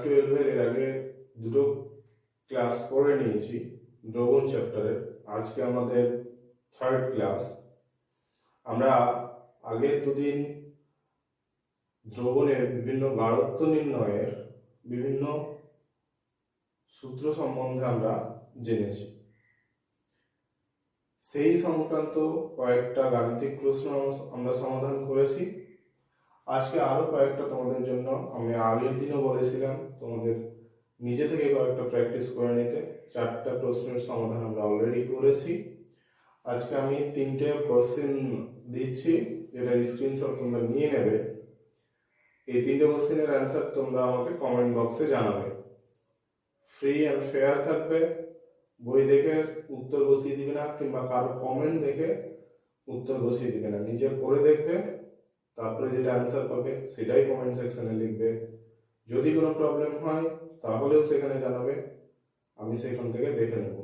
12 এর আগে দুটো ক্লাস করে নিয়েছি দ্রবণ চ্যাপ্টারের। আজকে আমাদের থার্ড ক্লাস। আমরা আগের দুদিন দ্রবণের বিভিন্ন গাঢ়ত্ব নির্ণয়ের বিভিন্ন সূত্র সম্বন্ধে আমরা জেনেছি। সেই সংক্রান্ত কয়েকটা গাণিতিক প্রশ্ন আমরা সমাধান করেছি। আজকে আরো কয়েকটা তোমাদের জন্য, আমি আগের দিনও বলেছিলাম তোমাদের নিজে থেকে কয়েকটা প্র্যাকটিস করে নিতে। 4টা প্রশ্নের সমাধান আমরা অলরেডি করেছি। আজকে আমি 3টে কোশ্চেন দিচ্ছি, যেটা স্ক্রিনশট তোমরা নিয়ে নেবে। এই 3টে কোশ্চেনের অ্যান্সার তোমরা আমাকে কমেন্ট বক্সে জানাবে। ফ্রি অ্যান্ড ফেয়ার থাকবে। বই দেখে উত্তর বসিয়ে দিবে না, কিংবা কারো কমেন্ট দেখে উত্তর বসিয়ে দিবে না। নিজে পড়ে দেখবে, তারপরে যেটা অ্যান্সার পাবে সেটাই কমেন্ট সেকশনে লিখবে। যদি কোনো প্রবলেম হয় তাহলেও সেখানে জানাবে, আমি সেখান থেকে দেখে নেব।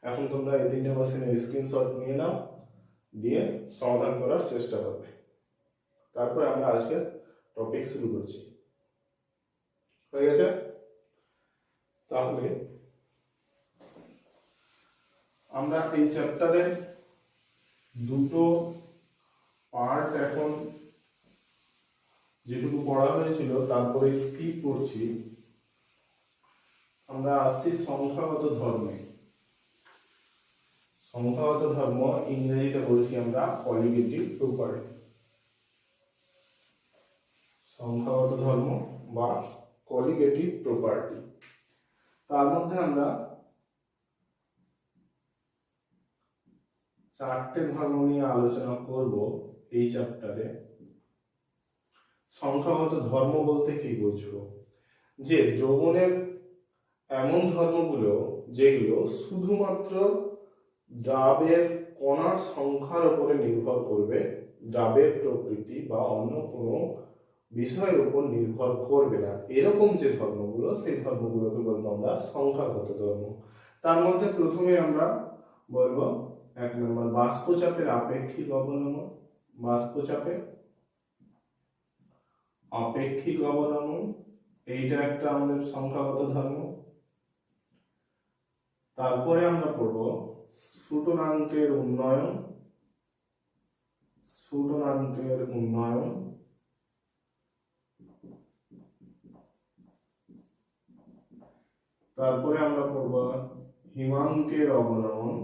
এখন তোমরা এই 3টে কোশ্চেনের স্ক্রিনশট নিয়ে নাও, দিয়ে সমাধান করার চেষ্টা করবে। তারপরে আমরা আজকে টপিক শুরু করছি। হয়ে গেছে? তাহলে আমরা এই চ্যাপ্টারের দুটো পার্ট এখন যেটুকু পড়া হয়েছিল তারপরে স্কিপ করছি। আমরা আসছি সংখ্যাগত ধর্মে। সংখ্যাগত ধর্ম ইংরেজিতে বলছি আমরা কলিগেটিভ প্রপার্টি। সংখ্যাগত ধর্ম বা কলিগেটিভ প্রপার্টি, তার মধ্যে আমরা 4টে ধর্ম নিয়ে আলোচনা করব এই চ্যাপ্টারে। সংখ্যাগত ধর্ম বলতে কি বুঝবো? যে দ্রবণের এমন ধর্মগুলো যেগুলো শুধুমাত্র দ্রাবের কণার সংখ্যার উপরে নির্ভর করবে, দ্রাবের প্রকৃতি বা অন্য কোনো বিষয়ের উপর নির্ভর করবে না, এরকম যে ধর্মগুলো, সেই ধর্মগুলোকে বলবো আমরা সংখ্যাগত ধর্ম। তার মধ্যে প্রথমে আমরা বলবো 1 নম্বর বাষ্পচাপের আপেক্ষিক অবনমন। বাষ্পচাপের আপেক্ষিক অবনমন, এইটা একটা আমাদের সংখ্যাগত ধর্ম। তারপরে আমরা পড়ব স্ফুটনাঙ্কের উন্নয়ন। স্ফুটনাঙ্কের উন্নয়ন। তারপরে আমরা পড়ব হিমাঙ্কের অবনমন।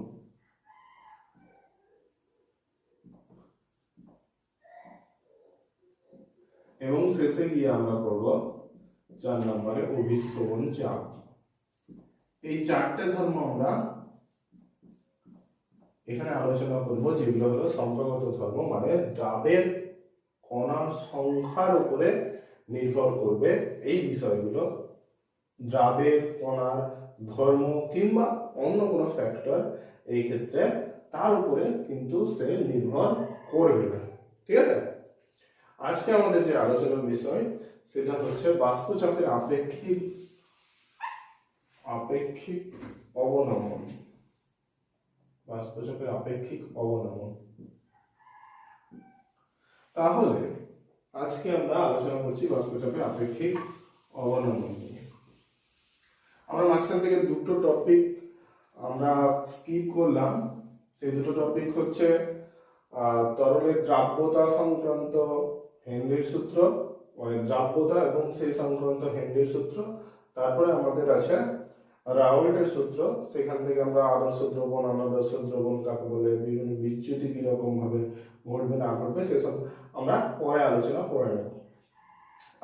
এবং শেষে গিয়ে আমরা পড়ব 4 নম্বরে অভিশ্রবণ চাপ। এই 4টে ধর্ম আমরা এখানে আলোচনা করব, যেগুলো হলো সংখ্যাগত ধর্ম, মানে দ্রাবের কণার সংখ্যার উপরে নির্ভর করবে এই বিষয়গুলো। দ্রাবের কণার ধর্ম কিংবা অন্য কোনো ফ্যাক্টর, এই ক্ষেত্রে তার উপরে কিন্তু সে নির্ভর করবে না। ঠিক আছে? আজকে আমাদের যে আলোচনার বিষয় সেটা হচ্ছে বাষ্পচাপের আপেক্ষিক অবনমন। বাষ্পচাপের আপেক্ষিক অবনমন। তাহলে আজকে আমরা আলোচনা করছি বাষ্পচাপের আপেক্ষিক অবনমন নিয়ে। আমরা মাঝখান থেকে দুটো টপিক আমরা স্কিপ করলাম। সেই দুটো টপিক হচ্ছে তরলের দ্রাব্যতা সংক্রান্ত হেনরির সূত্র, মানে দ্রাব্যতা এবং সেই সংক্রান্ত হেনরির সূত্র। তারপরে আমাদের আছে রাউলেটের সূত্র, সেখান থেকে আমরা আদর্শ দ্রবণ, অনাদর্শ দ্রবণ কাকে বলে, বিভিন্ন বিচ্যুতি কিরকম ভাবে ঘটবে না ঘটবে সেসব আমরা পরে আলোচনা করে নেব।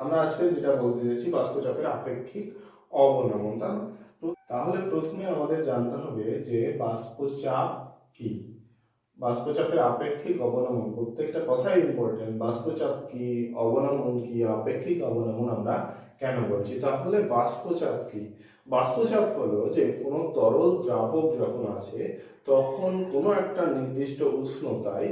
আমরা আজকে যেটা বলতে চাইছি বাষ্পচাপের আপেক্ষিক অবনমন। তাহলে প্রথমে আমাদের জানতে হবে যে বাষ্পচাপ কি। বাষ্পচাপের আপেক্ষিক অবনমন, প্রত্যেকটা কথাই ইম্পর্টেন্ট। বাষ্পচাপ কি, অবনমন কি, আপেক্ষিক অবনমন আমরা কেন বলছি? তাহলে বাষ্পচাপ কি? বাষ্পচাপ হলো যে কোনো তরল দ্রাবক যখন আছে তখন কোনো একটা নির্দিষ্ট উষ্ণতায়,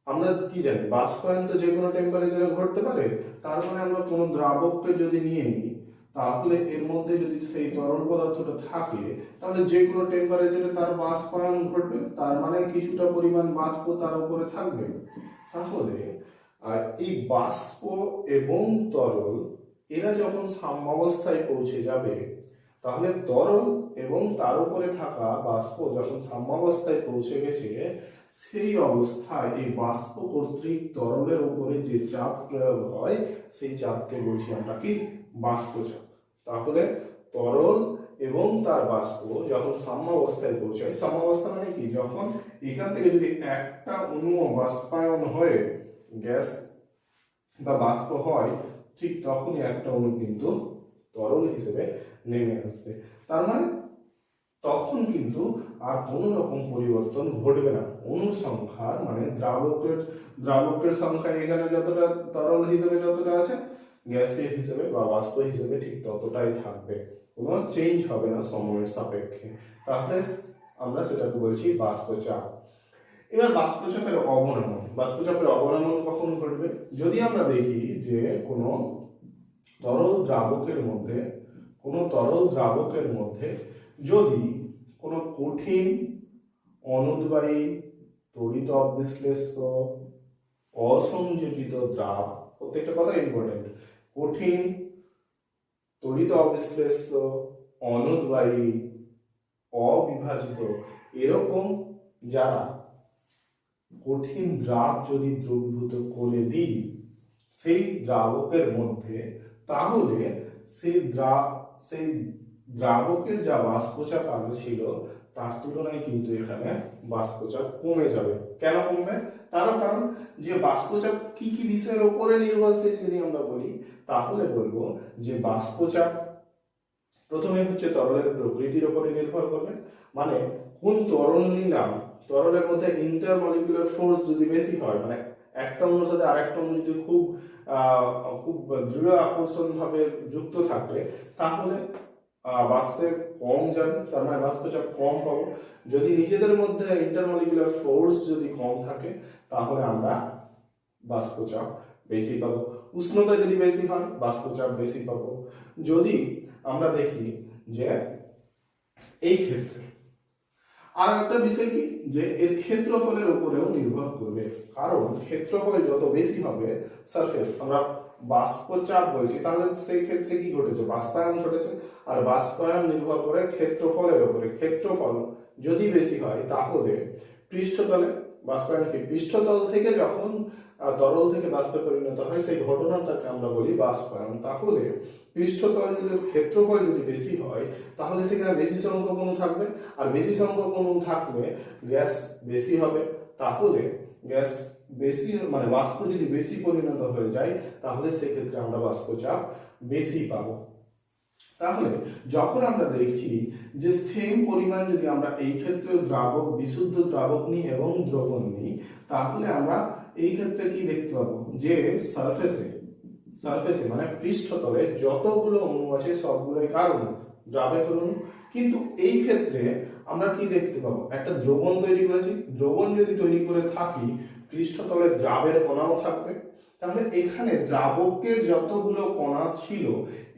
আমরা কি জানি বাষ্পায়ন তো যে কোনো টেম্পারেচারে ঘটতে পারে। তার মানে আমরা কোনো দ্রাবককে যদি নিয়ে নিই, তাহলে এর মধ্যে যদি সেই তরল পদার্থটা থাকে, তাহলে যে কোনো টেম্পারেচারে তার বাষ্পায়ন ঘটবে, তার মানে কিছুটা পরিমাণ বাষ্প তার উপরে থাকবে। তাহলে এই বাষ্প এবং তরল এরা যখন সাম্যাবস্থায় পৌঁছে যাবে, তাহলে তরল এবং তার উপরে থাকা বাষ্প যখন সাম্যাবস্থায় পৌঁছে গেছে, সেই অবস্থায় এই বাষ্প কর্তৃক তরলের উপরে যে চাপ প্রয়োগ হয়, সেই চাপকে বলছি আমরা কি বাষ্পচাপ। তাহলে তরল এবং তার বাষ্প যখন সাম্যাবস্থায় পৌঁছায়, সাম্যাবস্থা মানে কি, যখন এখান থেকে যদি একটা অণু বাষ্পায়ন হয়ে গ্যাস বা বাষ্প হয়, ঠিক তখনই একটা অণু কিন্তু তরল হিসেবে নেমে আসবে। তার মানে তখন কিন্তু আর কোনো রকম পরিবর্তন ঘটবে না অণুর সংখ্যার, মানে দ্রাবকের সংখ্যা এখানে যতটা তরল হিসেবে যতটা আছে, গ্যাসের হিসেবে বা বাষ্প হিসেবে ঠিক ততটাই থাকবে, কোনো চেঞ্জ হবে না সময়ের সাপেক্ষে। তাহলে আমরা সেটাকে বলছি বাষ্পচাপ। এবার বাষ্পচাপের অবনমন কখন ঘটবে? যদি আমরা দেখি যে কোনো তরল দ্রাবকের মধ্যে যদি কোনো কঠিন, অনুদ্বায়ী, তড়িৎ অবিশ্লেষ্য, অসংযোজিত দ্রাব, প্রত্যেকটা কথা ইম্পর্টেন্ট, কঠিন, তড়িৎ অবিশ্লেষ্য, অনুদ্বায়ী, অবিভাজিত, এরকম যারা কঠিন দ্রাব যদি দ্রবীভূত করে দিই সেই দ্রাবকের মধ্যে, তাহলে সেই দ্রাবকের যা বাষ্পচাপ আগে ছিল তার তুলনায় কিন্তু এখানে বাষ্পচাপ কমে যাবে। কেন কমবে? তার কারণ যে বাষ্পচাপ কি কি বিষয়ের উপরে নির্ভরশীল যদি আমরা বলি, তাহলে বলবো যে বাষ্পচাপ প্রথমে হচ্ছে তরলের প্রকৃতির উপরে নির্ভর করবে, মানে কোন তরল নিলাম, তরলের মধ্যে ইন্টারমলিকুলার ফোর্স যদি বেশি হয়, মানে একটা অণুর সাথে আরেকটা অণু যদি খুব দৃঢ় আকর্ষণ ভাবে যুক্ত থাকবে, তাহলে বাষ্পে কম যাবে, তার মানে বাষ্পচাপ কম পাবো। যদি নিজেদের মধ্যে ইন্টারমলিকুলার ফোর্স যদি কম থাকে, তাহলে আমরা বাষ্পচাপ বেশি পাবো। উষ্ণতা যদি বেশি হয়, বাষ্পচাপ বেশি পাবো। যদি আমরা দেখি যে এই ক্ষেত্রে আর একটা বিষয় কি, যে এর ক্ষেত্রফলের উপরেও নির্ভর করবে, কারণ ক্ষেত্রফল যত বেশি হবে সারফেস, আমরা বাষ্পচাপ বলছি, তাহলে সেই ক্ষেত্রে কি ঘটেছে, বাষ্পায়ন ঘটেছে, আর বাষ্পায়ন নির্ভর করে ক্ষেত্রফলের উপরে। ক্ষেত্রফল যদি বেশি হয়, তাহলে পৃষ্ঠতলে বাষ্পায়ন কি, পৃষ্ঠতল থেকে যখন তরল থেকে বাষ্পে পরিণত হয়, সেই ঘটনাটাকে আমরা বলি বাষ্পায়ন। তাহলে পৃষ্ঠতলের ক্ষেত্রফল যদি বেশি হয়, তাহলে সেখানে বেশি সংখ্যক অণু থাকবে, আর বেশি সংখ্যক অণু থাকলে গ্যাস বেশি হবে। তাহলে গ্যাস বেশি, মানে বাষ্প যদি বেশি পরিণত হয়ে যায়, তাহলে সেক্ষেত্রে আমরা বাষ্পচাপ বেশি পাবো। তাহলে যখন আমরা দেখছি যে সেম পরিমাণ যদি আমরা এই ক্ষেত্রে দ্রাবক, বিশুদ্ধ দ্রাবক নিই এবং দ্রবণ নিই, তাহলে আমরা এই ক্ষেত্রে কি দেখতে পাবো, যে সারফেসে মানে পৃষ্ঠতলে যতগুলো অণু আছে সবগুলোই কার অণু, দ্রাবকের অণু। কিন্তু এই ক্ষেত্রে আমরা কি দেখতে পাবো, একটা দ্রবণ তৈরি করেছি, দ্রবণ যদি তৈরি করে থাকি, পৃষ্ঠতলে দ্রাবের কণাও থাকবে। তাহলে এখানে দ্রাবকের যতগুলো কণা ছিল,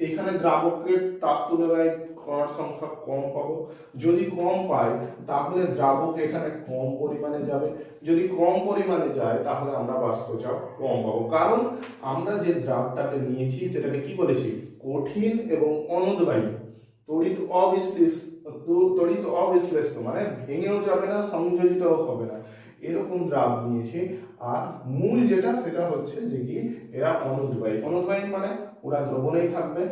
এখানে দ্রাবকের তার তুলনায় কণার সংখ্যা কম পাবো। যদি কম পাই, তাহলে দ্রাবক এখানে কম পরিমাণে যাবে। যদি কম পরিমাণে যায়, তাহলে আমরা বাষ্পচাপ কম পাবো, কারণ আমরা যে দ্রাবটাকে নিয়েছি সেটাকে কি বলেছি, কঠিন এবং অনুদ্বায়ী, তড়িৎ অবিশ্লেষ্য, মানে ভেঙেও যাবে না, সংযোজিতও হবে না, এরকম দ্রাব নিয়েছি। আর মূল যেটা, সেটা হচ্ছে যে কি, এরা অনুদ্বায়ী মানে ওরা দ্রবণেই থাকবে,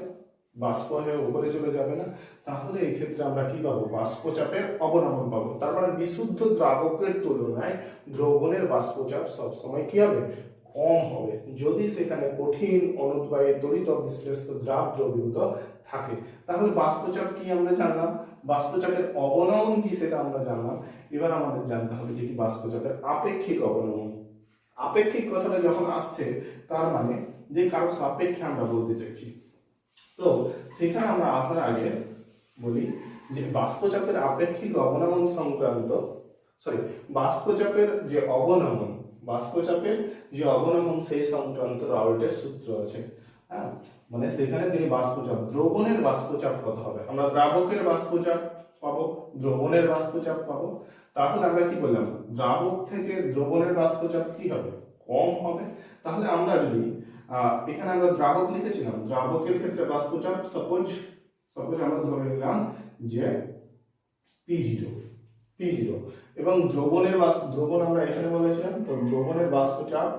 বাষ্প হয়ে উপরে চলে যাবে না। তাহলে এই ক্ষেত্রে আমরা কি পাবো, বাষ্পচাপের অবনমন পাবো। তার মানে বিশুদ্ধ দ্রাবকের তুলনায় দ্রবণের বাষ্পচাপ সবসময় কি হবে, কম হবে, যদি সেখানে কঠিন, অনুদ্বায়ী, তড়িৎ অবিশ্লেষ্য দ্রাব দ্রবীভূত থাকে। তাহলে বাষ্পচাপ কি আমরা জানলাম, বাষ্পচাপের অবনমন কি সেটা আমরা জানলাম। এবার আমাদের জানতে হবে যে কি বাষ্পচাপের আপেক্ষিক অবনমন। আপেক্ষিক কথাটা যখন আসছে, তার মানে যে কারো সাপেক্ষে আমরা বলতে চাইছি। তো সেটা আমরা আসার আগে বলি যে বাষ্পচাপের আপেক্ষিক অবনমন সংক্রান্ত, বাষ্পচাপের যে অবনমন সেই সংক্রান্ত রাউল্টের সূত্র আছে। হ্যাঁ, মানে সেখানে তিনি বাষ্পচাপ, দ্রবণের বাষ্পচাপ কত হবে, আমরা দ্রাবকের বাষ্পচাপ পাবো, দ্রবণের বাষ্পচাপ পাবো। তাহলে আমরা কি বললাম, দ্রাবক থেকে দ্রবণের বাষ্পচাপ কি হবে, কম হবে। তাহলে আমরা যদি এখানে আমরা দ্রাবক লিখেছিলাম, দ্রাবকের ক্ষেত্রে বাষ্পচাপ সাপোজ আমরা ধরে নিলাম যে P0 এবং দ্রবণ আমরা এখানে বলেছিলাম, তো দ্রবণের বাষ্পচাপ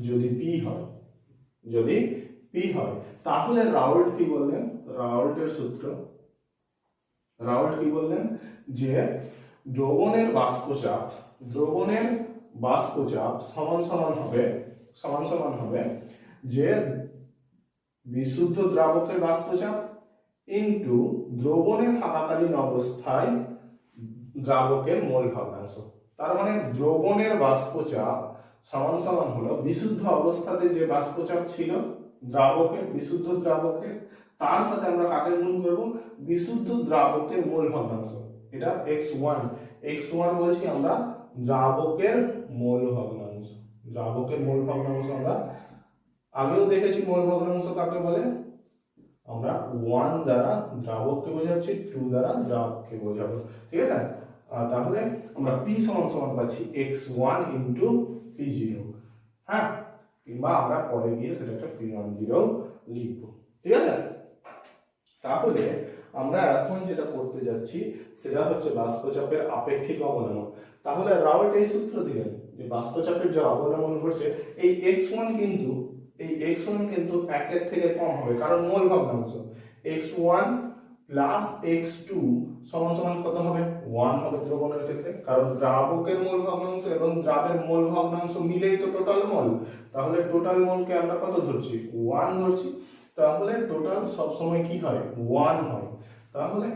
যদি P হয় তাহলে রাউল্ট কি বললেন, রাউল্টের সূত্র, রাউল্ট কি বললেন যে দ্রবণের বাষ্পচাপ সমান সমান হবে যে বিশুদ্ধ দ্রাবকের বাষ্পচাপ ইনটু দ্রবণে থাকাকালীন অবস্থায় দ্রাবকের মোল ভগ্নাংশ। তার মানে দ্রবণের বাষ্পচাপ সমান সমান হলো বিশুদ্ধ অবস্থাতে যে বাষ্পচাপ ছিল বিশুদ্ধ দ্রাবকের, তার সাথে আমরা কাকে গুণ করব, বিশুদ্ধ দ্রাবকের মোল ভগ্নাংশ। এটা x1 বলছি আমরা দ্রাবকের মোল ভগ্নাংশ। আমরা আগেও দেখেছি মোল ভগ্নাংশ কাকে বলে, আমরা 1 দ্বারা দ্রাবককে বোঝাচ্ছি, 2 দ্বারা দ্রাবককে বোঝাবো, ঠিক আছে। তাহলে আমরা p সমান পাচ্ছি x1 ইনটু p0, হ্যাঁ, কিংবা আমরা পরে গিয়ে সেটা একটা p10 লিখবো, ঠিক আছে। তাহলে আমরা এখন যেটা করতে যাচ্ছি সেটা হচ্ছে বাষ্পচাপের আপেক্ষিক অবনমন। তাহলে রাউল্ট এই সূত্র দিলেন যে বাষ্পচাপের যে অবনমন ঘটছে এই x1 কিন্তু 1 থেকে কম হবে, কারণ মোল ভগ্নাংশ x1 প্লাস x2 সমান কত হবে, 1 হবে দ্রবণের ক্ষেত্রে, কারণ দ্রাবকের মোল ভগ্নাংশ এবং দ্রাবের মোল ভগ্নাংশ মিলেই তো টোটাল মোল। তাহলে টোটাল মোলকে আমরা কত ধরছি, 1 ধরছি। তাহলে টোটাল সব সময় কি হয়, 1 হয়। তাহলে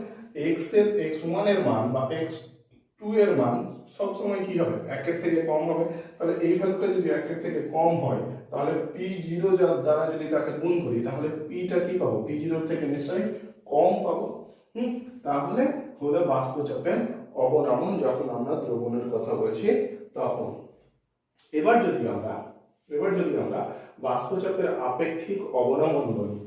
x1 এর মান বা x2 এর মান সব সময় কি হবে, 1 থেকে কম হবে। তাহলে এই ভ্যালুটা যদি 1 থেকে কম হয় তাহলে p0 দ্বারা যদি তাকে গুণ করি তাহলে pটা কি পাবো, p0 থেকে নিশ্চয়ই কম পাবো। তাহলে হলো বাষ্পচাপের অবনমন যখন আমরা দ্রবণের কথা বলছি তখন। এবার যদি আমরা বাষ্পচাপের আপেক্ষিক অবনমন বলি,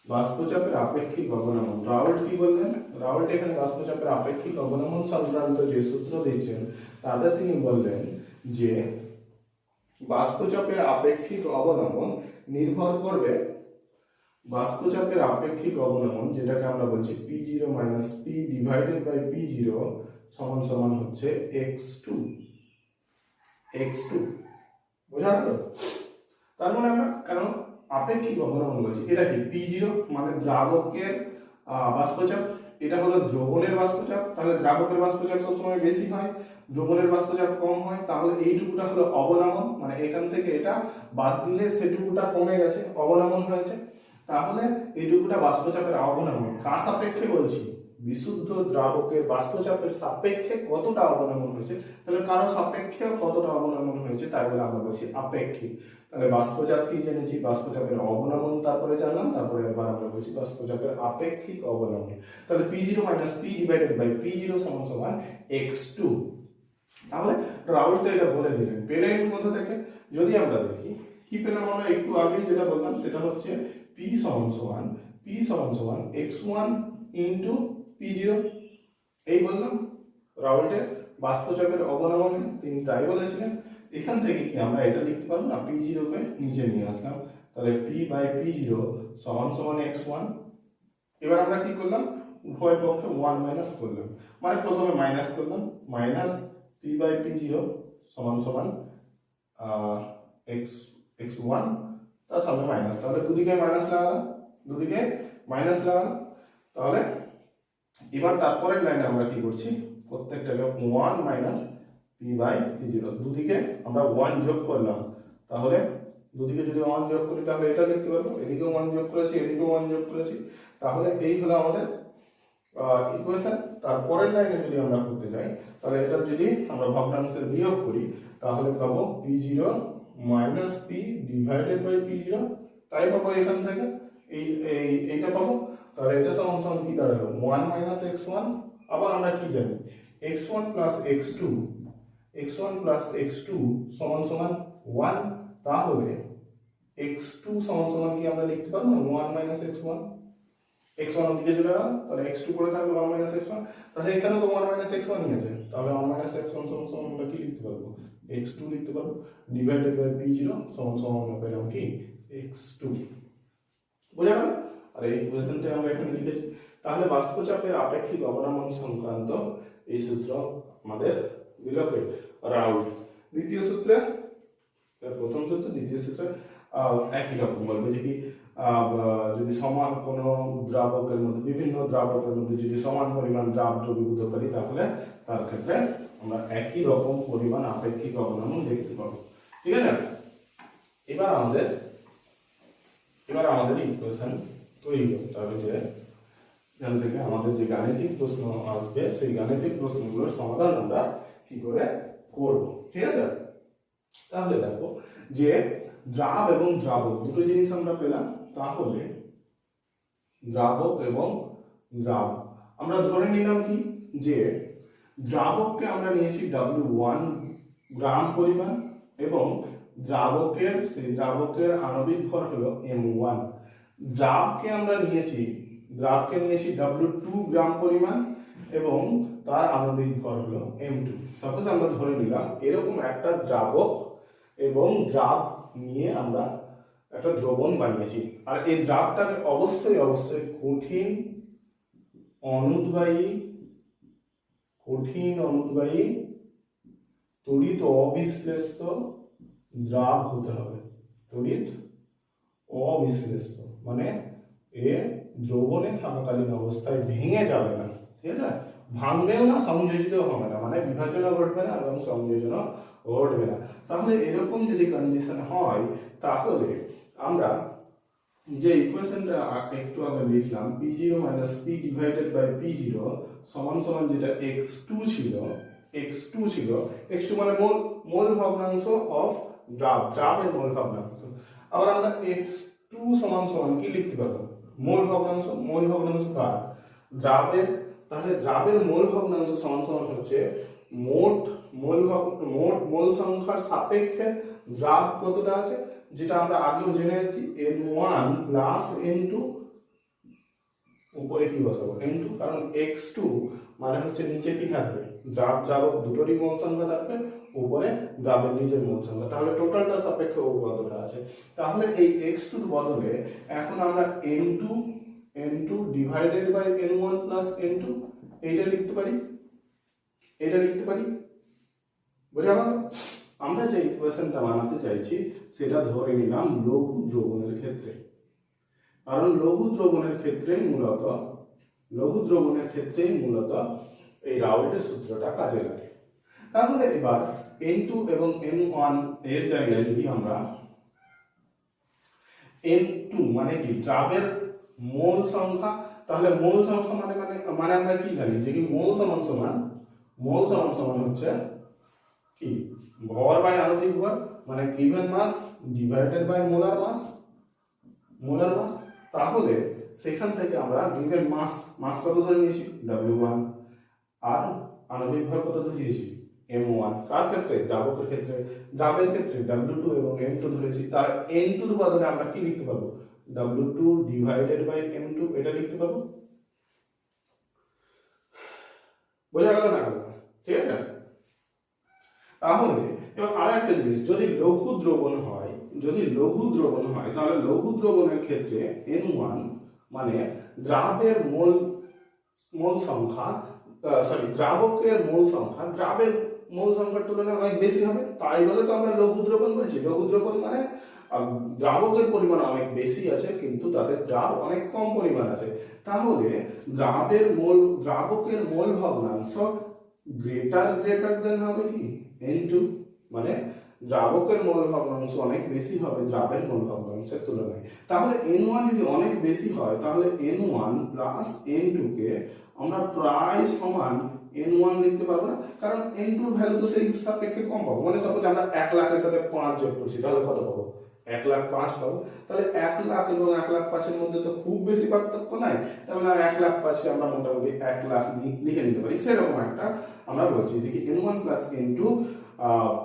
বাষ্পচাপের আপেক্ষিক অবনমন রাউল্ট কি বললেন, রাউল্ট এখানে বাষ্পচাপের আপেক্ষিক অবনমন সংক্রান্ত যে সূত্র দিচ্ছেন তাতে তিনি বললেন যে বাষ্পচাপের আপেক্ষিক অবনমন নির্ভর করবে, বাষ্পচাপের আপেক্ষিক অবনমন যেটাকে আমরা বলছি p0 minus p divided by p0 সমান হচ্ছে x2, বোঝা গেল। তার মানে আমরা কেন আপেক্ষিক অবনমন বলছি, এটা কি p0 মানে দ্রাবকের বাষ্পচাপ, এটা হলো দ্রবণের বাষ্পচাপ, তাহলে দ্রাবকের বাষ্পচাপ সবসময় বেশি হয়, দ্রবণের বাষ্পচাপ কম হয়। তাহলে এইটুকুটা হলো অবনমন, মানে এখান থেকে এটা বাদ দিলে সেটুকুটা কমে গেছে, অবনমন হয়েছে। তাহলে এইটুকুটা বাষ্পচাপের অবনমন কার সাপেক্ষে বলছি, বিশুদ্ধ দ্রাবকের বাষ্পচাপের সাপেক্ষে কতটা অবনমন হয়েছে, তাহলে কারো সাপেক্ষে কতটা অবনমন হয়েছে তাই বলে আমরা বলছি আপেক্ষিক। তাহলে বাষ্পচাপ কি জেনেছি, বাষ্পচাপের অবনমন তারপরে জানলাম, তারপরে এবার আমরা বলছি বাষ্পচাপের আপেক্ষিক অবনমন। তাহলে p0 minus p divided by p0 সমান x2। তাহলে রাউল্ট তো এটা বলে দিলেন, পেলেন কোথা থেকে, যদি আমরা দেখি কি পেলাম, আমরা একটু আগে যেটা বললাম সেটা হচ্ছে p সমান x1 ইনটু p0, এই বললাম রাউল্টের বাষ্পচাপের অবনমনে তিনি তাই বলেছিলেন। এখান থেকে কি আমরা এটা লিখতে পারবো না, p0 কে নিচে নিয়ে আসলাম, তাহলে p বাই p0 সমান x1। এবার আমরা কি করলাম, উভয় পক্ষে 1 মাইনাস করলাম, মানে প্রথমে মাইনাস করলাম, মাইনাস p বাই p0 সমান x1 তার সামনে মাইনাস, তাহলে দুদিকে মাইনাস লাগালাম, তাহলে এবার তারপরের লাইনে আমরা কি করছি, প্রত্যেকটাকে 1 মাইনাস p বাই p0, দুদিকে আমরা 1 যোগ করলাম, তাহলে দুদিকে যদি 1 যোগ করি তাহলে এটা লিখতে পারবো, এদিকেও 1 যোগ করেছি, এদিকেও 1 যোগ করেছি, তাহলে এই হলো আমাদের ইকুয়েশন। তারপরের লাইনে যদি আমরা করতে যাই তাহলে এটা যদি আমরা ভগ্নাংশের বিয়োগ করি তাহলে পাবো p0 minus p divided by p0, তাই পাবো এখান থেকে এইটা পাবো। তাহলে এটা সমান কি দাঁড়ালো, 1 মাইনাস x1, আবার আমরা কি জানি x1 প্লাস x2 সমান 1, তাহলে x2 সমান কি আমরা লিখতে পারবো না, 1 মাইনাস x1 ওদিকে চলে গেল, তাহলে x2 পড়ে থাকবে 1 মাইনাস x1, তাহলে এখানে তো 1 মাইনাস x1 ই আছে, তাহলে 1 মাইনাস x1 সমান আমরা কি লিখতে পারবো, x2 লিখতে পারবো, ডিভাইডেড বাই p0 সমান আমরা পেলাম কি x2 বোঝা গেল। আর এই ইকুয়েশনটা আমরা এখানে লিখেছি। তাহলে বাষ্পচাপের আপেক্ষিক অবনমন সংক্রান্ত এই সূত্র আমাদের দিল কে? রাউল। দ্বিতীয় সূত্রে, প্রথম সূত্র দ্বিতীয় সূত্রে একই রকম বলবে যে কি যদি সমান কোনো দ্রাবকের মধ্যে, বিভিন্ন দ্রাবকের মধ্যে যদি সমান পরিমাণ দ্রাব দ্রবীভূত করি তাহলে তার ক্ষেত্রে আমরা একই রকম পরিমাণ আপেক্ষিক অবনমন দেখতে পাবো। ঠিক আছে। এবার আমাদের ইকুয়েশন তৈরি করতে হবে যে এখান থেকে আমাদের যে গাণিতিক প্রশ্ন আসবে সেই গাণিতিক প্রশ্নগুলোর সমাধান আমরা কি করে করব। ঠিক আছে। তাহলে দেখো যে দ্রাব এবং দ্রাবক দুটো জিনিস আমরা পেলাম। তাহলে দ্রাবক এবং দ্রাব আমরা ধরে নিলাম কি যে দ্রাবককে আমরা নিয়েছি W1 গ্রাম পরিমাণ এবং সেই দ্রাবকের আণবিক ভর হলো M1। দ্রাবকে নিয়েছি W2 গ্রাম পরিমাণ এবং তার আণবিক ভর হলো M2। সাপোজ আমরা ধরে নিলাম এরকম একটা দ্রাবক এবং দ্রাব নিয়ে আমরা একটা দ্রবণ বানিয়েছি। আর এই দ্রাবটাকে অবশ্যই কঠিন অনুদ্বায়ী তড়িৎ অবিশ্লেষ্য দ্রাব হতে হবে। তড়িৎ অবিশ্লেষ্য মানে এ দ্রবণে থাকাকালীন অবস্থায় ভেঙে যাবে না। ঠিক আছে। ভাঙবেও না, সংযোজিত হবে না, মানে বিভাজনও ঘটবে না এবং সংযোজনও ঘটবে না। তাহলে এরকম যদি কন্ডিশন হয় তাহলে আমরা যে ইকুয়েশনটা একটু আগে লিখলাম P0 - P divided by P0 সমান সমান যেটা x2 ছিল, x2 মানে মোল ভগ্নাংশ অফ দ্রাবের মোল ভগ্নাংশ। আবার আমরা x2 সমান সমান কি লিখতে পারবো? মোল ভগ্নাংশ কার? দ্রাবের। তাহলে দ্রাবের মোল ভগ্নাংশ সমান সমান হচ্ছে মোট মোল সংখ্যার সাপেক্ষে দ্রাব কতটা আছে, যেটা আমরা আগেও জেনে এসেছি N1 প্লাস N2 উপরে কি বসাবো N2, কারণ x2 মানে হচ্ছে নিচে কি থাকবে? দ্রাবক দুটোরই মোল সংখ্যা থাকবে, উপরে দ্রাবের নিজের মোল সংখ্যা। তাহলে টোটালটা সাপেক্ষে ও কতটা আছে। তাহলে এই x2 এর বদলে এখন আমরা N2 divided by N1 plus N2 এইটা লিখতে পারি। বুঝা গেল? আমরা যে ইকুয়েশনটা বানাতে চাইছি সেটা ধরে নিলাম লঘু দ্রবণের ক্ষেত্রে, কারণ লঘু দ্রবণের ক্ষেত্রেই মূলত এই রাউল্টের সূত্রটা কাজে লাগে। তাহলে এবার N2 এবং N1 এর জায়গায় যদি আমরা N2 মানে কি দ্রাবের মোল সংখ্যা, তাহলে মোল সংখ্যা মানে আমরা কি জানি যে কি মোল সমান সমান হচ্ছে কি ভর বাই আণবিক ভর, মানে given mass divided by molar mass. তাহলে সেখান থেকে আমরা গিভেন মাস কত ধরে নিয়েছি W1 আর আণবিক ভর কত ধরে নিয়েছি M1। কার ক্ষেত্রে? দ্রাবকের ক্ষেত্রে। দ্রাবের ক্ষেত্রে W2 এবং M2 ধরেছি। তার N2 এর বদলে আমরা কি লিখতে পারবো? W2 ডিভাইডেড বাই M2 এটা লিখতে পারবো। বোঝা গেল না? ঠিক আছে। তাহলে এবার আরেকটা জিনিস, যদি লঘু দ্রবণ হয় তাহলে লঘু দ্রবণের ক্ষেত্রে N1 মানে দ্রাবের মোল সংখ্যা দ্রাবকের মোল সংখ্যা দ্রাবের মোল সংখ্যার তুলনায় অনেক বেশি হবে। তাই বলে তো আমরা লঘু দ্রবণ বলছি। লঘু দ্রবণ মানে দ্রাবকের পরিমাণ অনেক বেশি আছে কিন্তু তাতে দ্রাব অনেক কম পরিমাণ আছে। তাহলে দ্রাবকের মোল ভগ্নাংশ গ্রেটার দেন হবে কি N2, মানে দ্রাবকের মোল ভগ্নাংশ অনেক বেশি হবে দ্রাবের মোল ভগ্নাংশের তুলনায়। তাহলে N1 যদি অনেক বেশি হয় তাহলে N1 প্লাস N2 কে আমরা প্রায় সমান N1 লিখতে পারবো না, কারণ N2 এর ভ্যালু তো সেই সাপেক্ষে কম পাবো। মানে সাপোজ আমরা 1 লাখের সাথে 5 যোগ করছি, তাহলে কত পাবো? 1,05,000 পাবো। তাহলে 1 লাখ এবং 1,05,000 এর মধ্যে তো খুব বেশি পার্থক্য নাই। তাহলে 1,05,000 কে আমরা মোটামুটি 1 লাখ লিখে নিতে পারি। সেরকম একটা আমরা বলছি যে কি N1 প্লাস N2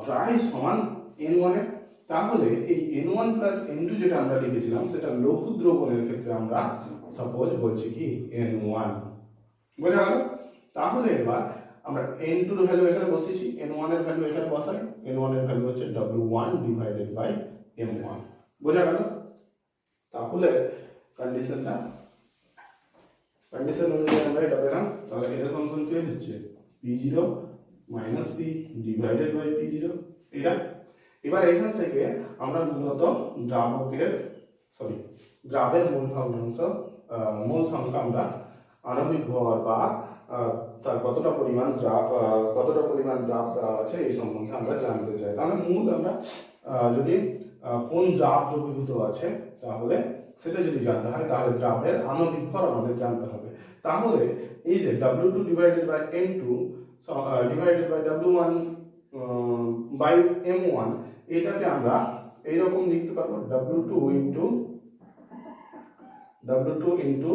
প্রায় সমান N1 এর। তাহলে এই N1 প্লাস N2 যেটা আমরা লিখেছিলাম সেটা লঘু দ্রবণের ক্ষেত্রে আমরা সাপোজ বলছি কি N1। বোঝা গেল? তাহলে এবার আমরা N2 এর ভ্যালু এখানে বসিয়েছি, N1 এর ভ্যালু এখানে বসাই। N1 এর ভ্যালু হচ্ছে W1 ডিভাইডেড বাই M1। বোঝা গেল? তাহলে কন্ডিশন অনুযায়ী আমরা এটা পেলাম। তাহলে এটা সমান কি হচ্ছে p0 minus p divided by p0 এটা। এবার এখান থেকে আমরা মূলত দ্রাবের মূল সংখ্যা আমরা আণবিক ভর বা তার কতটা পরিমাণ দ্রাব দেওয়া আছে এই সম্বন্ধে আমরা জানতে চাই। তাহলে মূল আমরা যদি কোন দ্রাব দ্রবীভূত আছে তাহলে সেটা যদি জানতে হয় তাহলে দ্রাবের আণবিক ভর আমাদের জানতে হবে। তাহলে এই যে W2 divided by M2 divided by W1 by M1 এটাকে আমরা এইরকম লিখতে পারবো W2 ইন্টু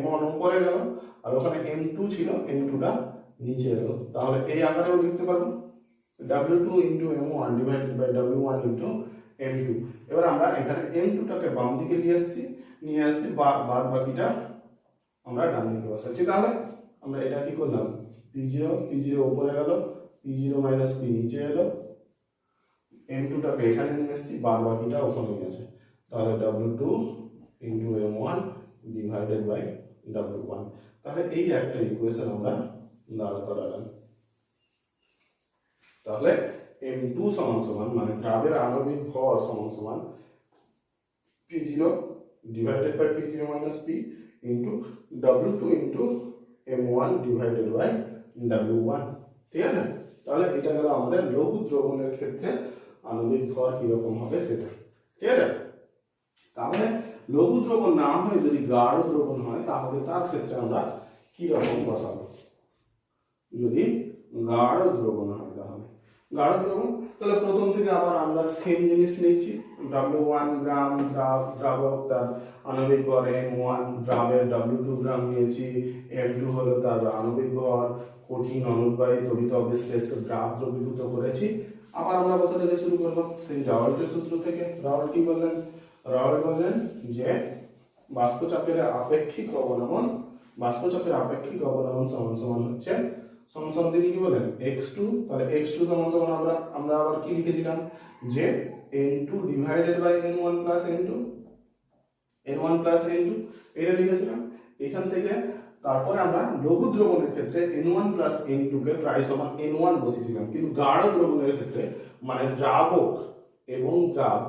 M1 উপরে গেল আর ওখানে M2 ছিল, M2টা নিচে এলো। তাহলে এই আকারেও লিখতে পারবো W2 into M1 divided by W1 into M2। এবার আমরা এখানে M2টাকে বাম দিকে নিয়ে আসছি বাদ বাকিটা আমরা ডান দিকে বসাচ্ছি। তাহলে আমরা এটা কি করলাম P0 উপরে গেল, P0 মাইনাস P নিচে এলো, M2টাকে এখানে নিয়ে আসছি বাদ বাকিটা ওখানে নিয়ে আছে। তাহলে W2 into M1 divided by W1। তাহলে এই একটা ইকুয়েশন আমরা দাঁড় করালাম। তাহলে M2 সমান মানে দ্রাবের আণবিক ভর সমান P0 divided by P0 minus P into W2 into M1 divided by W1। ঠিক আছে? তাহলে এটা গেল আমাদের লঘু দ্রবণের ক্ষেত্রে আণবিক ভর কিরকম হবে সেটা। ঠিক আছে? তাহলে লঘু দ্রবণ না হয়ে যদি গাঢ় দ্রবণ হয় তাহলে তার ক্ষেত্রে আমরা কি রকম বসাবো? যদি গাঢ় দ্রবণ হয় তাহলে প্রথম থেকে আবার আমরা সেম জিনিস নিচ্ছি। W1 গ্রাম দ্রাবক, তার আণবিক ভর M1, দ্রাবের W2 গ্রাম নিয়েছি, M2 হলো তার আণবিক ভর, কঠিন অনুদ্বায়ী তড়িৎ অবিশ্লেষ্য দ্রাব দ্রবীভূত করেছি। আবার আমরা কোথা থেকে শুরু করবো? সেই রাওয়েল্টের সূত্র থেকে। রাওয়েল্ট কি বললেন? রাওয়েল্ট বললেন যে বাষ্পচাপের আপেক্ষিক অবনমন সমান হচ্ছে সমান তিনি কি বলেন x2। তাহলে x2 সমান আমরা আবার কি লিখেছিলাম যে n2 divided by n1 plus n2 এটা লিখেছিলাম। এখান থেকে তারপরে আমরা লঘু দ্রবণের ক্ষেত্রে n1 প্লাস n2 কে প্রায় সমান n1 বসিয়েছিলাম, কিন্তু গাঢ় দ্রবণের ক্ষেত্রে মানে দ্রাবক এবং দ্রাব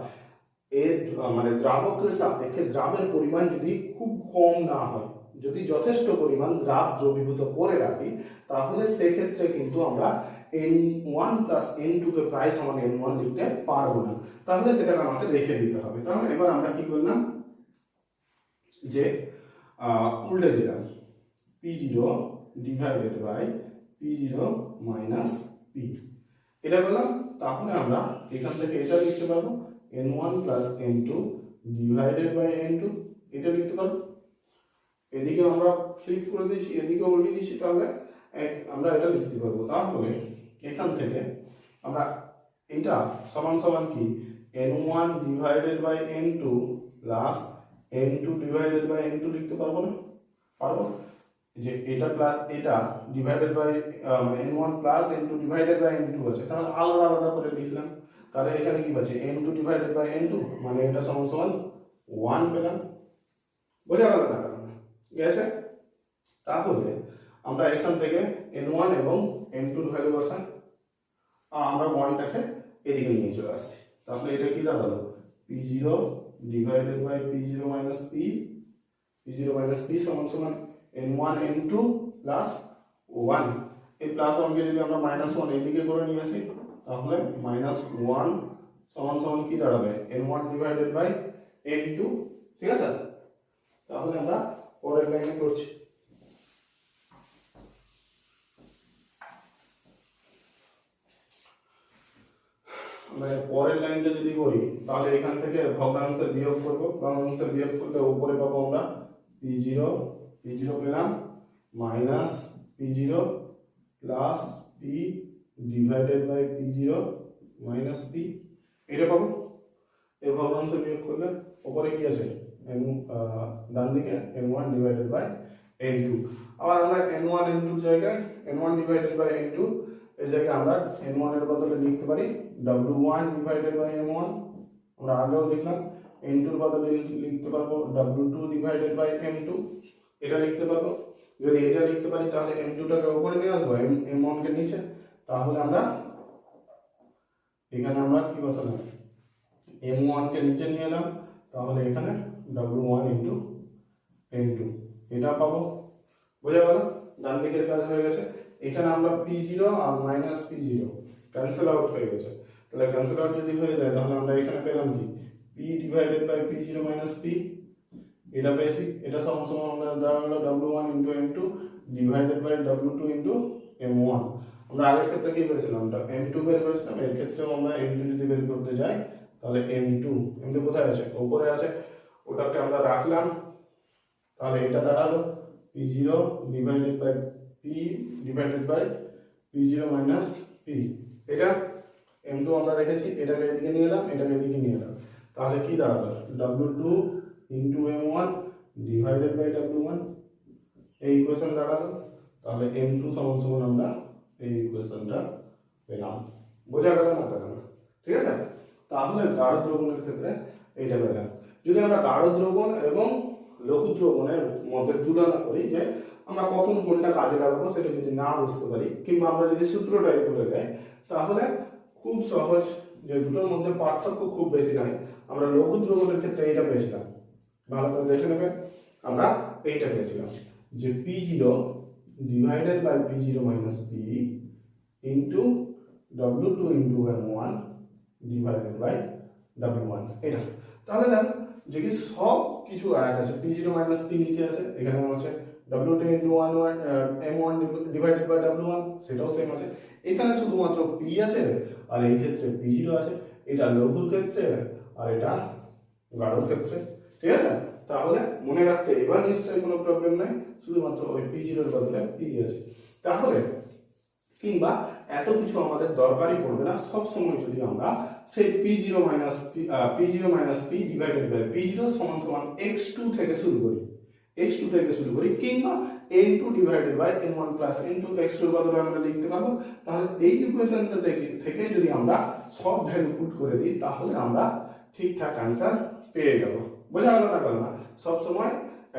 এর মানে দ্রাবকের সাপেক্ষে দ্রাবের পরিমাণ যদি খুব কম না হয়, যদি যথেষ্ট পরিমাণ দ্রাব দ্রবীভূত করে রাখি তাহলে সেক্ষেত্রে কিন্তু আমরা n1 প্লাস n2 কে প্রায় সমান n1 লিখতে পারবো না। তাহলে সেটাকে আমাকে রেখে দিতে হবে। তাহলে এবার আমরা কি করলাম যে উল্টে দিলাম P0 divided by P0 minus P এটা বললাম। তাহলে আমরা এখান থেকে এটা লিখতে পারবো n1 plus n2 divided by n2 এটা লিখতে পারবো। এদিকে আমরা ফ্লিপ করে দিয়েছি, এদিকে উল্টে দিয়েছি, তাহলে আমরা এটা লিখতে পারবো। তাহলে এখান থেকে আমরা এটা সমান কি n1 divided by n2 plus n2 divided by n2 লিখতে পারবো না? পারবো। যে এটা প্লাস এটা divided by n1 plus n2 divided by n2 আছে, তাহলে আলাদা আলাদা করে লিখলাম। তাহলে এখানে কি পাচ্ছি n2 ডিভাইডেড বাই n2 মানে এটা সমান 1 পেলাম। বোঝা গেল না? ঠিক আছে? তাহলে আমরা এখান থেকে n1 এবং n2 এর ভ্যালু বসাই আর আমরা 1টাকে এদিকে নিয়ে চলে আসছি। তাহলে এটা কি দাঁড়ালো P0 divided by P0 minus P সমান n1 n2 প্লাস 1। এই প্লাস 1 কে যদি আমরা -1 এদিকে করে নিয়ে আসি তাহলে -1 সমান কি দাঁড়াবে n1 ডিভাইডেড বাই n2। ঠিক আছে? তাহলে আমরা পরের লাইনে করছি। আমরা পরের লাইনটা যদি করি তাহলে এখান থেকে ভগ্নাংশের বিয়োগ করব। ভগ্নাংশের বিয়োগ করলে উপরে পাবো আমরা P0 পেলাম minus P0 plus P divided by P0 minus P এটা পাবো। এই ভগ্নাংশের বিয়োগ করলে উপরে কি আছে ডান দিকে n1 ডিভাইডেড বাই n2। আবার আমরা n1 n2 জায়গায় n1 ডিভাইডেড বাই n2 এর জায়গায় আমরা n1 এর বদলে লিখতে পারি W1 ডিভাইডেড বাই m1। আমরা আগেও লিখলাম এন টুর বদলে লিখতে পারবো W2 ডিভাইডেড বাই M2, এটা লিখতে পারবো। যদি এটা লিখতে পারি তাহলে M2টাকে উপরে নিয়ে আসবো, M1 কে নিচে, তাহলে আমরা এখানে আমরা কি বসালাম, M1 কে নিচে নিয়ে এলাম, তাহলে এখানে W1 ইন্টু M2 এটা পাবো। বোঝা গেল? ডান দিকের কাজ হয়ে গেছে। এখানে আমরা P0 আর মাইনাস P0 ক্যান্সেল আউট হয়ে গেছে, তাহলে ক্যান্সেল আউট যদি হয়ে যায় তাহলে আমরা এখানে পেলাম কি P divided by P0 minus P, এটা পেয়েছি। এটা সমান সমান আমরা দাঁড়ালো W1 into M2 divided by W2 into M1। আমরা আগের ক্ষেত্রে কি পেয়েছিলাম, M2 বের করেছিলাম, এর ক্ষেত্রেও আমরা M2 যদি বের করতে যাই তাহলে M2 কোথায় আছে, উপরে আছে, ওটাকে আমরা রাখলাম, তাহলে এটা দাঁড়ালো P0 divided by P divided by P0 minus P। এটা M2 আমরা রেখেছি, এটাকে এদিকে নিয়ে এলাম, এটাকে এদিকে নিয়ে এলাম, তাহলে কি দাঁড়ালো W2 into M1 divided by W1, এই ইকুয়েশন দাঁড়ালো। তাহলে M2 সমান সমান আমরা এই ইকুয়েশনটা পেলাম। বোঝা গেল না কেন? ঠিক আছে, তাহলে গাঢ় দ্রবণের ক্ষেত্রে এইটা পেলাম। যদি আমরা গাঢ় দ্রবণ এবং লঘু দ্রবণের মধ্যে তুলনা করি যে আমরা কখন কোনটা কাজে লাগাবো সেটা যদি না বুঝতে পারি, কিংবা আমরা যদি সূত্রটাই ভুলে যাই, তাহলে খুব সহজ, যে দুটোর মধ্যে পার্থক্য খুব বেশি নাই। আমরা লঘু দ্রবণের ক্ষেত্রে এইটা পেয়েছিলাম, ভালো করে দেখে নেবে, আমরা এইটা পেয়েছিলাম যে P0 divided by P0 minus P into W2 into M1 divided by W1, এটা। তাহলে দেখো যে কি সব কিছু এক আছে, P0 মাইনাস P নিচে আছে, এখানে আছে W2 into M1 divided by W1, সেটাও সেম আছে। এখানে শুধুমাত্র P আছে আর এই ক্ষেত্রে P0 আছে, এটা লঘুর ক্ষেত্রে আর এটা গাঢ়র ক্ষেত্রে। ঠিক আছে, তাহলে মনে রাখতে এবার নিশ্চয়ই কোনো প্রবলেম নাই, শুধুমাত্র ওই P0 এর বদলে P আছে। তাহলে কিংবা এত কিছু আমাদের দরকারই পড়বে না, সব সময় যদি আমরা সেই P0 minus P divided by P0 সমান সমান x2 থেকে শুরু করি, কিংবা n2 divided by n1 plus n2, x2 এর বদলে আমরা লিখতে পারবো। তাহলে এই ইকুয়েশনটা থেকে যদি আমরা সব ভ্যালু পুট করে দিই তাহলে আমরা ঠিকঠাক অ্যান্সার পেয়ে যাব। বোঝা গেল না? গেল না? সবসময়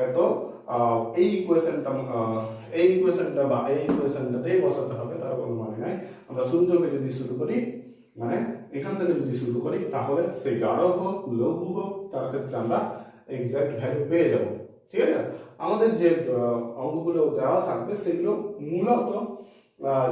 এত এই ইকুয়েশনটাতেই বসাতে হবে তার কোনো মানে নাই। আমরা শুরু থেকে যদি শুরু করি, মানে এখান থেকে যদি শুরু করি, তাহলে সেই গাঢ় হোক লঘু হোক তার ক্ষেত্রে আমরা এক্সাক্ট ভ্যালু পেয়ে যাব। ঠিক আছে, আমাদের যে অঙ্কগুলো দেওয়া থাকবে সেগুলো মূলত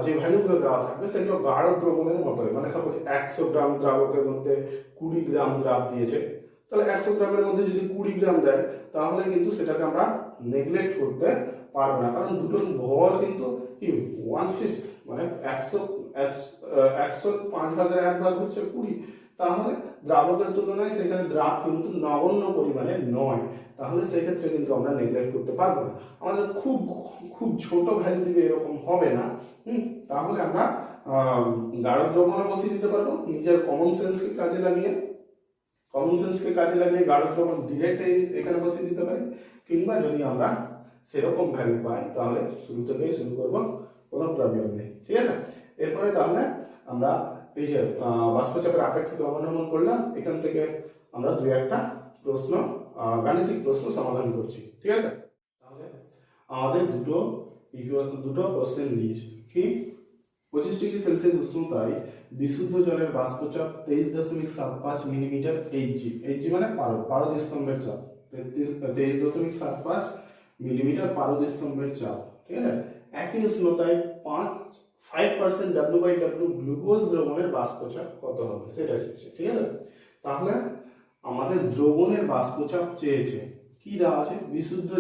যে ভ্যালুগুলো দেওয়া থাকবে সেগুলো গাঢ় দ্রবণের মতোই, মানে সাপোজ 100 গ্রাম দ্রাবকের মধ্যে 20 গ্রাম দ্রাব দিয়েছে, তাহলে 100 গ্রামের মধ্যে যদি 20 গ্রাম দেয় তাহলে কিন্তু সেটাকে আমরা নেগলেক্ট করতে পারবো না, কারণ দুটোর ভর কিন্তু কি 1/5, মানে 100 5 ভাগের 1 ভাগ হচ্ছে 20, তাহলে দ্রাবকের তুলনায় সেখানে দ্রাব কিন্তু নগণ্য পরিমাণে নয়, তাহলে সেক্ষেত্রে কিন্তু আমরা নেগলেক্ট করতে পারবো না। আমাদের খুব খুব ছোট ভ্যালু দিবে এরকম হবে না, তাহলে আমরা গাঢ় দ্রবণে বসিয়ে দিতে পারবো নিজের কমন সেন্সকে কাজে লাগিয়ে গাঢ় দ্রবণ ডিরেক্ট এখানে বসিয়ে দিতে পারি, কিংবা যদি আমরা সেরকম ভ্যালু পাই তাহলে শুরু থেকেই শুরু করবো, কোনো প্রবলেম নেই। ঠিক আছে, এরপরে তাহলে আমরা এই যে বাষ্পচাপের আপেক্ষিক অবনমন করলাম, এখান থেকে আমরা দুই একটা প্রশ্ন, গাণিতিক প্রশ্ন সমাধান করছি। ঠিক আছে, তাহলে আমাদের দুটো কোশ্চেন দিয়েছে কি 25 ডিগ্রি সেলসিয়াস উষ্ণতায় বিশুদ্ধ জলের বাষ্পচাপ 23.75 মিলিমিটার Hg মানে পারদ স্তম্ভের চাপ 23.75 মিলিমিটার পারদ স্তম্ভের চাপ। ঠিক আছে, একই উষ্ণতায় 5% W/W গ্লুকোজ দ্রবণের বাষ্পচাপ কত হবে সেটা চেয়েছে। ঠিক আছে, তাহলে আমাদের দ্রবণের বাষ্পচাপ চেয়েছে, কি দেওয়া আছে, বিশুদ্ধ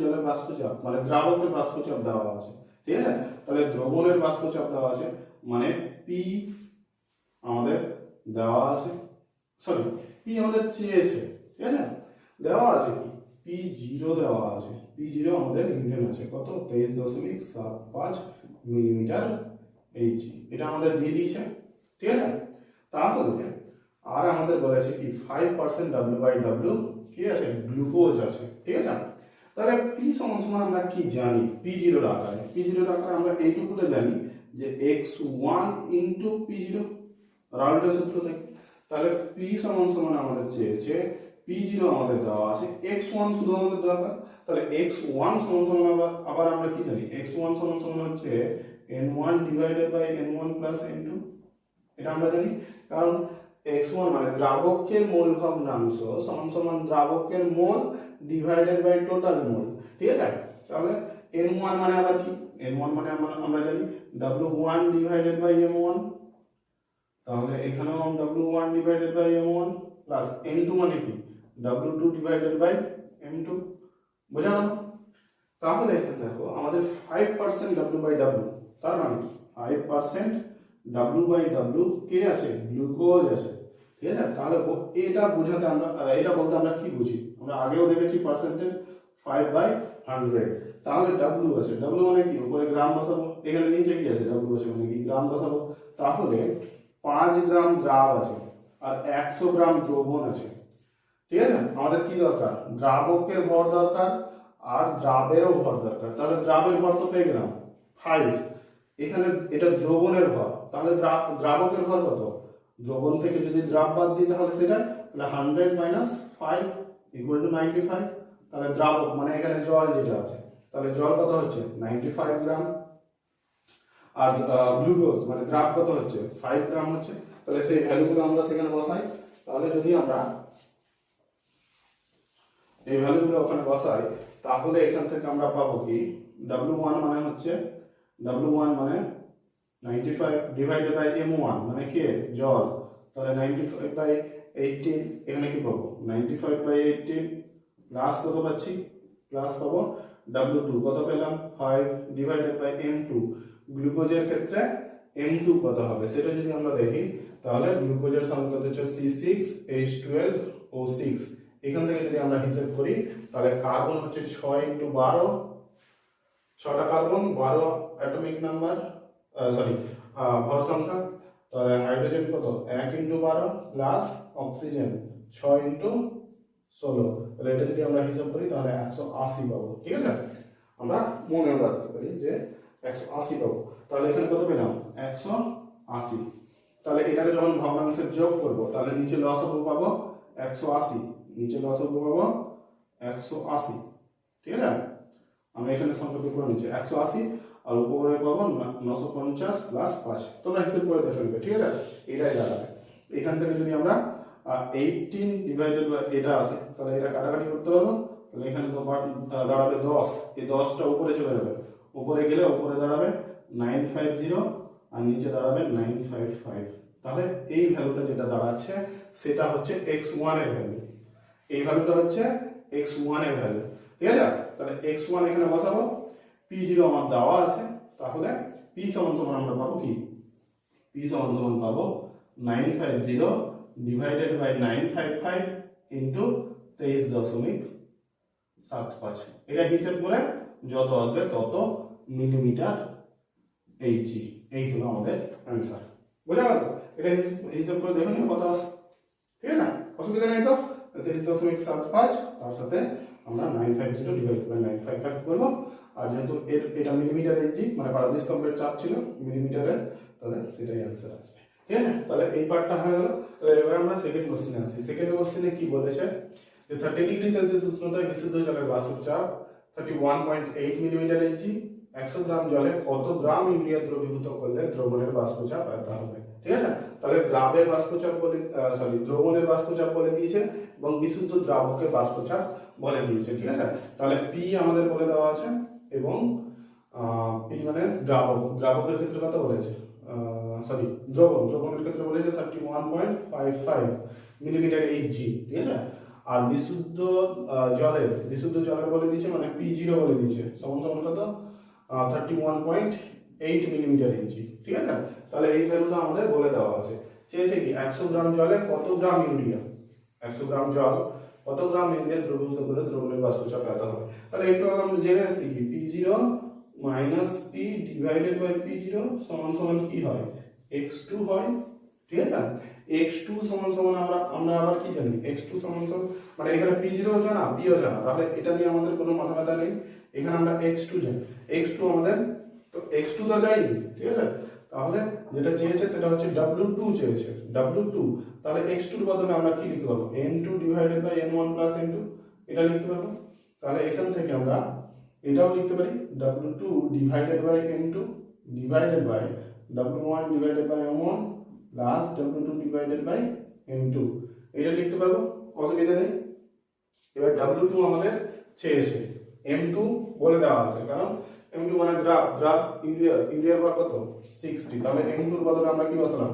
জলের বাষ্পচাপ মানে দ্রাবকের বাষ্পচাপ দেওয়া আছে। ঠিক আছে, তাহলে দ্রবণের বাষ্পচাপ দেওয়া আছে, মানে P আমাদের দেওয়া আছে, P আমাদের চেয়েছে। ঠিক আছে, দেওয়া আছে কি P0 দেওয়া আছে, P0 আমাদের গিভেন আছে কত 23.75 মিলিমিটার Hg, এটা আমাদের দিয়ে দিয়েছে। ঠিক আছে, তাহলে আর আমাদের বলেছে কি 5% W/W কি আছে, গ্লুকোজ আছে। ঠিক আছে, তাহলে P সমান সমান আমরা কি জানি, P0 আকারে আমরা এইটুকুটা জানি যে x1 ইন্টু P0 রাউল্টের সূত্র থেকে, তাহলে পি সমান সমান আমাদের চেয়েছে p0 আমাদের দেওয়া আছে, x1 শুধু আমাদের দরকার। তাহলে x1 সমান সমান আবার আমরা কি জানি, x1 সমান সমান হচ্ছে n1 divided by n1 plus n2, এটা আমরা জানি। কারণ x1 মানে দ্রাবকের মোল ভগ্নাংশ সমান সমান দ্রাবকের মোল ডিভাইডেড বাই টোটাল মোল, ঠিক আছে। তাহলে n1 মানে আবার কি, n1 মানে আমরা জানি w1 ডিভাইডেড বাই m1, তাহলে এখানেও w1 divided by m1 plus n2 মানে কি w2 ডিভাইডেড বাই m2, বোঝা গেল। তাহলে এখানে দেখো আমাদের 5% w বাই w, তার মানে 5% w বাই w কে আছে, গ্লুকোজ আছে, ঠিক আছে। তাহলে এটা বোঝাতে আমরা, এটা বলতে আমরা কি বুঝি, আমরা আগেও দেখেছি পার্সেন্টেজ 5/100। তাহলে w আছে, w মানে কি, উপরে গ্রাম বসাবো, এখানে নিচে কি আছে w আছে মানে কি গ্রাম বসাবো। তাহলে 5 গ্রাম দ্রাব আছে আর 100 গ্রাম দ্রবণ আছে, ঠিক আছে। আমাদের কি দরকার, দ্রাবকের ভর দরকার আর দ্রাবেরও ভর দরকার। তাহলে দ্রাবের ভর তো পেয়ে গেলাম 5, এখানে এটা দ্রবণের ভর, তাহলে দ্রাবকের ভর কত, দ্রবণ থেকে যদি দ্রাব বাদ দিই তাহলে সেটা, তাহলে 100 মাইনাস 5 ইকুয়াল টু 95। তাহলে দ্রাবক মানে এখানে জল যেটা আছে, তাহলে জল কত হচ্ছে 95 গ্রাম, আর গ্লুকোজ মানে দ্রাব কত হচ্ছে 5 গ্রাম হচ্ছে। তাহলে সেই ভ্যালুগুলো আমরা সেখানে বসাই। তাহলে যদি আমরা এই ভ্যালুগুলো ওখানে বসাই তাহলে এখান থেকে আমরা পাবো কি, w1 মানে হচ্ছে w1 মানে 95 ডিভাইডেড বাই m1 মানে কে, জল। তাহলে 95/18, এখানে কি পাবো 95/18 প্লাস কত পাচ্ছি, প্লাস পাবো w2 কত পেলাম 5 ডিভাইডেড বাই m2, গ্লুকোজের ক্ষেত্রে m2 কত হবে সেটা যদি আমরা দেখি, তাহলে গ্লুকোজের সংখ্যা হচ্ছে C6H12O6। এখান থেকে যদি আমরা হিসাব করি তাহলে কার্বন হচ্ছে 6 × 12, 6টা কার্বন 12 অ্যাটমিক নাম্বার, সরি ভর সংখ্যা। তাহলে হাইড্রোজেন কত 1 × 12 প্লাস অক্সিজেন 6 × 16, তাহলে এটা যদি আমরা হিসাব করি তাহলে 180 পাবো, ঠিক আছে। আমরা মনে রাখতে পারি যে 180 পাবো। তাহলে এখানে কত পেলাম 180। তাহলে এটাকে যখন ভগ্নাংশে যোগ করব তাহলে নিচে লসাগু পাবো 180, নিচে লসাগু পাবো 180, ঠিক আছে। আমরা এখানে সংখ্যাকে করে নিচ্ছি 180 আর উপরে পাবো 950 প্লাস 5, তোমরা হিসাব করে দেখে নেবে, ঠিক আছে। এটাই দাঁড়াবে। এখান থেকে যদি আমরা 18 ডিভাইডেড বাই এটা আছে, তাহলে এটা কাটাকাটি করতে পারবো। তাহলে এখানে দাঁড়াবে 10, এই 10টা উপরে চলে যাবে, উপরে গেলে উপরে দাঁড়াবে 950 আর নিচে দাঁড়াবে 955। তাহলে এই ভ্যালুটা যেটা দাঁড়াচ্ছে সেটা হচ্ছে x1 এর ভ্যালু, এই ভ্যালুটা হচ্ছে x1 এর ভ্যালু, ঠিক আছে। তাহলে x1 এখানে বসাবো, p0 আমার দেওয়া আছে, তাহলে p সমান সমান আমরা পাবো কি, p সমান সমান পাবো 950 ডিভাইডেড বাই 955 ইনটু 23.75। এটা হিসাব করে যত আসবে তত মিলিমিটার Hg, এই হলো আমাদের অ্যান্সার, বোঝা গেল। এটা হিসাব করে দেখুন কত আসে, ঠিক আছে, অসুবিধা নেই তো। 23.75 তার সাথে আমরা 950 ডিভাইড বাই 955 করবো। আর যেহেতু এটা মিলিমিটার Hg মানে পারদর্শী স্তম্ভের চাপ ছিল মিলিমিটারে, তাহলে সেটাই অ্যান্সার আসবে, ঠিক আছে। তাহলে এই পার্টটা হয়ে গেল। তাহলে এবার আমরা সেকেন্ড কোশ্চেনে আসি। সেকেন্ড কোশ্চেনে কি বলেছে যে 30 ডিগ্রি সেলসিয়াস উষ্ণতায় বিশুদ্ধ জলের বাষ্প চাপ 31.8 মিলিমিটার Hg, 100 গ্রাম জলে কত গ্রাম ইউরিয়া দ্রবীভূত করলে দ্রবণের বাষ্পচাপ এত হবে, ঠিক আছে। তাহলে দ্রাবের বাষ্পচাপ বলে, সরি দ্রবণের বাষ্পচাপ বলে দিয়েছে এবং বিশুদ্ধ দ্রাবকের বাষ্পচাপ বলে দিয়েছে, ঠিক আছে। তাহলে পি আমাদের বলে দেওয়া আছে এবং পি মানে দ্রাবক, দ্রাবকের ক্ষেত্রে কত বলেছে, সরি দ্রবণের ক্ষেত্রে বলেছে 31.55 মিলিমিটার Hg, ঠিক আছে। আর বিশুদ্ধ জলের বলে দিয়েছে মানে p0 বলে দিয়েছে সমান সমান কত 31.8 মিলিমিটার Hg, ঠিক আছে। তাহলে এই ভ্যালুটা আমাদের বলে দেওয়া আছে। চেয়েছে কি 100 গ্রাম জলে কত গ্রাম ইউরিয়া, 100 গ্রাম জল কত গ্রাম ইউরিয়া দ্রবীভূত করে দ্রবণের বাষ্পচাপ এত হবে। তাহলে একটু আমরা জেনে আসছি কি p0 minus p divided by p0 সমান সমান কি হয় x2 হয়, ঠিক আছে। x2 সমান সমান আমরা আবার কি জানি, x2 সমান সমান মানে এখানে p0 জানা p ও জানা, তাহলে এটা নিয়ে আমাদের কোনো মাথা ব্যথা নেই। এখানে আমরা x2 জানি, x2 আমাদের তো x2 তো যায়নি, ঠিক আছে? তাহলে যেটা চেয়েছে সেটা হচ্ছে w2 চেয়েছে, w2, তাহলে x2 এর বদলে আমরা কি লিখতে পারবো, n2 divided by n1 plus n2, এটা লিখতে পারবো। তাহলে এখান থেকে আমরা এটাও লিখতে পারি w2 divided by n2 divided by w1 divided by m1 plus w2 divided by n2, এটা লিখতে পারবো, অসুবিধা নেই। এবার w2 আমাদের চেয়েছে, m2 বলে দেওয়া আছে, কারণ m2 মানে দ্রাব ইউরিয়ার ভর কত 60, তাহলে m2 এর বদলে আমরা কি বসালাম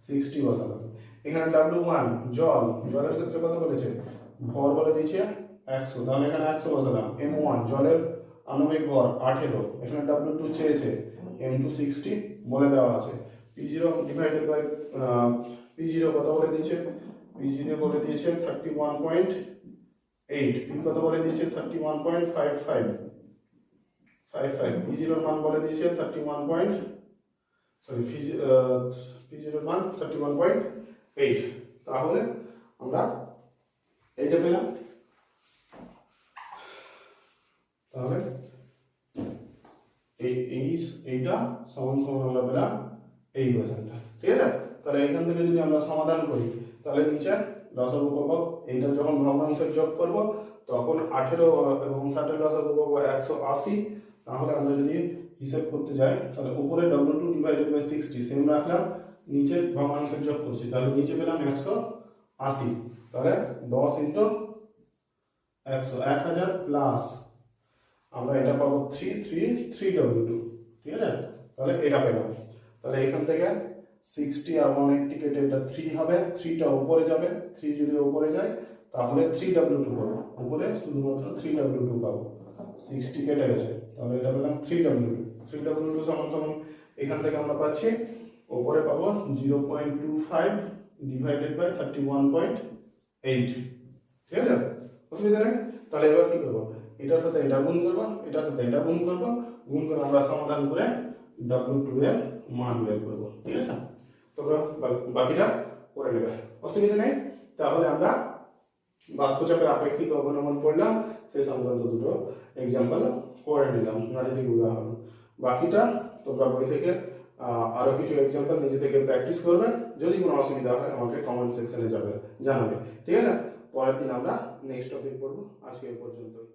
60 বসালাম। এখানে w1 জলের ক্ষেত্রে কত বলেছে, ভর বলে দিয়েছে 100, তাহলে এখানে 100 বসালাম। m1 জলের আণবিক ভর 18, এখানে w2 চেয়েছে, m2 60 বলে দেওয়া আছে। p0 ডিভাইডেড বাই p0 কত বলে দিয়েছে, p0 বলে দিয়েছে 31.8, p কত বলে দিয়েছে 31.55, p0 এর মান বলে দিয়েছে p0 এর মান 31.8, তাহলে আমরা এইটা পেলাম। তাহলে এইটা সমান সমান আমরা পেলাম এই ইকুয়েশনটা, ঠিক আছে? তাহলে এখান থেকে যদি আমরা সমাধান করি, তাহলে নিচে লসাগু পাবো, এইটা যখন ভগ্নাংশের যোগ করব তখন 18 এবং 60 লসাগু পাবো 180। তাহলে আমরা যদি হিসাব করতে যাই, তাহলে উপরে w2 ডিভাইডেড বাই 60 সেম রাখলাম, নিচে ভগ্নাংশের যোগ করছি, তাহলে নিচে পেলাম 180, তাহলে 10 ইন্টু 100 1000 প্লাস আমরা এটা পাবো 3w2, ঠিক আছে? তাহলে এটা পেলাম। তাহলে এখান থেকে 60 আর 180 কেটে এটা 3 হবে, 3টা উপরে যাবে, 3 যদি উপরে যায় তাহলে 3w2 পাবো, উপরে শুধুমাত্র 3w2 পাবো, 60 কেটে গেছে, তাহলে এটা পেলাম 3w2 সমান সমান এখান থেকে আমরা পাচ্ছি উপরে পাবো 0.25 ডিভাইডেড বাই 31.8, ঠিক আছে? অসুবিধা নেই। তাহলে এবার কি করবো, এটার সাথে এটা গুণ করবো, এটার সাথে এটা গুণ করবো, গুণ করে আমরা সমাধান করে w2 এর মান বের করবো, ঠিক আছে? তোমরা বাকিটা করে নেবে, অসুবিধা নেই। তাহলে আমরা বাষ্পচাপের আপেক্ষিক অবনমন পড়লাম, সেই সংক্রান্ত দুটো এক্সাম্পল করে নিলাম, গাণিতিক উদাহরণ। বাকিটা তোমরা বই থেকে আরো কিছু এক্সাম্পল নিজে থেকে প্র্যাকটিস করবে। যদি কোনো অসুবিধা হয় আমাকে কমেন্ট সেকশনে জানাবে, ঠিক আছে? পরের দিন আমরা নেক্সট টপিক পড়বো। আজকে এই পর্যন্তই।